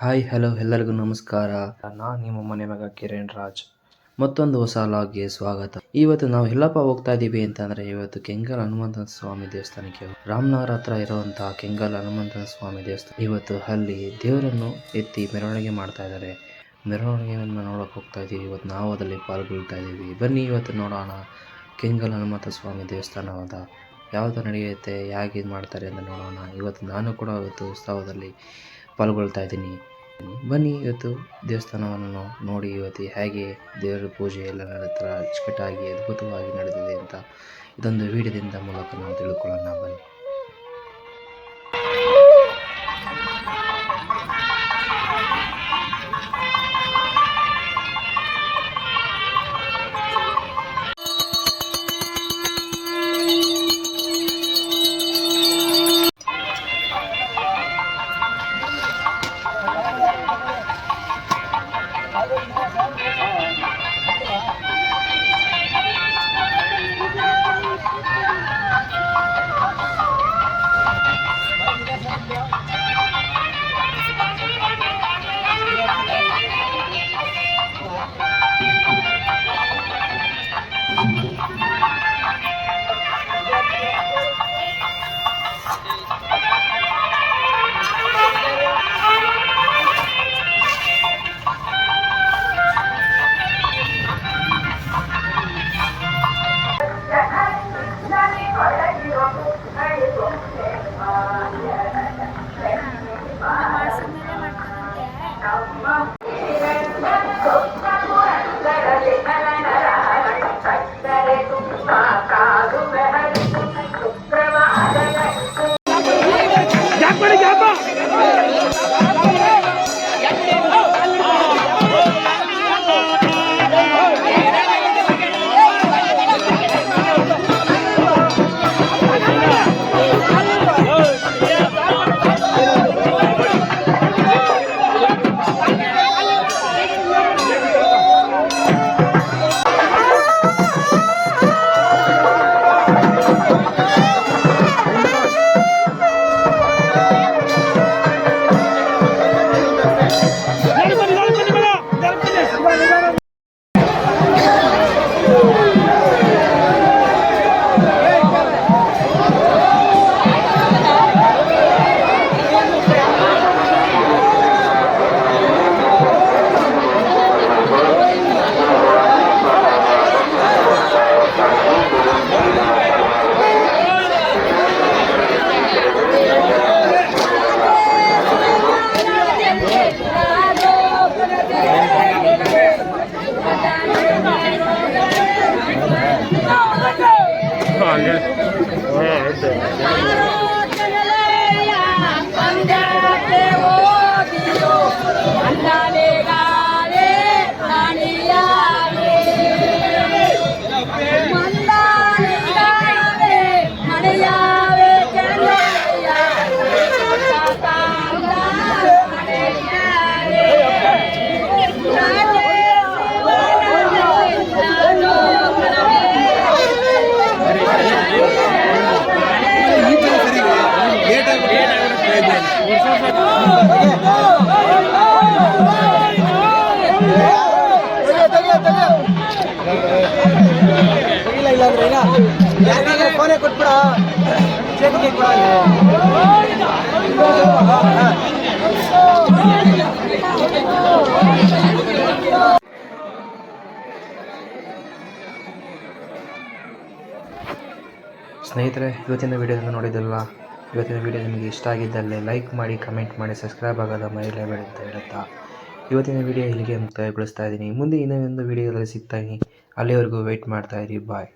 Hi hello ಎಲ್ಲರಿಗೂ ನಮಸ್ಕಾರ. ನಾನು ನಿಮ್ಮ ಮನೆ ಮಗ ಕಿರಣ್ ರಾಜ್. ಮತ್ತೊಂದು ಹೊಸ ಲಾಗ್ಗೆ ಸ್ವಾಗತ. ಇವತ್ತು ನಾವು ಎಲ್ಲಪ್ಪ ಹೋಗ್ತಾ ಇದ್ದೀವಿ ಅಂತಂದರೆ ಇವತ್ತು ಕೆಂಗಲ್ ಹನುಮಂತ ಸ್ವಾಮಿ ದೇವಸ್ಥಾನಕ್ಕೆ, ರಾಮನಗರ ಹತ್ರ ಇರುವಂತಹ ಕೆಂಗಲ್ ಹನುಮಂತ ಸ್ವಾಮಿ ದೇವಸ್ಥಾನ. ಇವತ್ತು ಅಲ್ಲಿ ದೇವರನ್ನು ಎತ್ತಿ ಮೆರವಣಿಗೆ ಮಾಡ್ತಾ ಇದ್ದಾರೆ. ಮೆರವಣಿಗೆಯನ್ನು ನೋಡೋಕೆ ಹೋಗ್ತಾ ಇದ್ದೀವಿ. ಇವತ್ತು ನಾವು ಅದರಲ್ಲಿ ಪಾಲ್ಗೊಳ್ತಾ ಇದ್ದೀವಿ. ಬನ್ನಿ ಇವತ್ತು ನೋಡೋಣ ಕೆಂಗಲ್ ಹನುಮಂತ ಸ್ವಾಮಿ ದೇವಸ್ಥಾನವಾದ ಯಾವುದು ನಡೆಯುತ್ತೆ, ಹೇಗೆ ಇದು ಮಾಡ್ತಾರೆ ಅಂತ ನೋಡೋಣ. ಇವತ್ತು ನಾನು ಕೂಡ ಇವತ್ತು ಉತ್ಸವದಲ್ಲಿ ಪಾಲ್ಗೊಳ್ತಾ ಇದ್ದೀನಿ. ಬನ್ನಿ ಇವತ್ತು ದೇವಸ್ಥಾನವನ್ನು ನೋಡಿ ಇವತ್ತು ಹೇಗೆ ದೇವರ ಪೂಜೆ ಎಲ್ಲ ನಡೆಯುತ್ತಾ ಅಚ್ಚುಕಟ್ಟಾಗಿ ಅದ್ಭುತವಾಗಿ ನಡೆದಿದೆ ಅಂತ ಇದೊಂದು ವಿಡಿಯೋದಿಂದ ಮೂಲಕ ನಾವು ತಿಳ್ಕೊಳ್ಳೋಣ. ಬನ್ನಿ. ಫೋನೇ ಕೊಟ್ಬಿಡ ಸ್ನೇಹಿತರೆ, ಇವತ್ತಿನ ವಿಡಿಯೋನ ನೋಡಿದ್ದಲ್ಲ. ಇವತ್ತಿನ ವಿಡಿಯೋ ನಿಮಗೆ ಇಷ್ಟ ಆಗಿದ್ದಲ್ಲಿ ಲೈಕ್ ಮಾಡಿ, ಕಮೆಂಟ್ ಮಾಡಿ, ಸಬ್ಸ್ಕ್ರೈಬ್ ಆಗೋದ ಮರಿಲೇಬೇಡಿ ಅಂತ ಹೇಳುತ್ತಾ ಇವತ್ತಿನ ವಿಡಿಯೋ ಇಲ್ಲಿಗೆ ಮುಕ್ತಾಯಗೊಳಿಸ್ತಾ ಇದ್ದೀನಿ. ಮುಂದೆ ಇನ್ನೊಂದು ವಿಡಿಯೋದಲ್ಲಿ ಸಿಗ್ತಾಯಿನಿ. ಅಲ್ಲಿವರೆಗೂ ವೆಯ್ಟ್ ಮಾಡ್ತಾಯಿರಿ. ಬಾಯ್.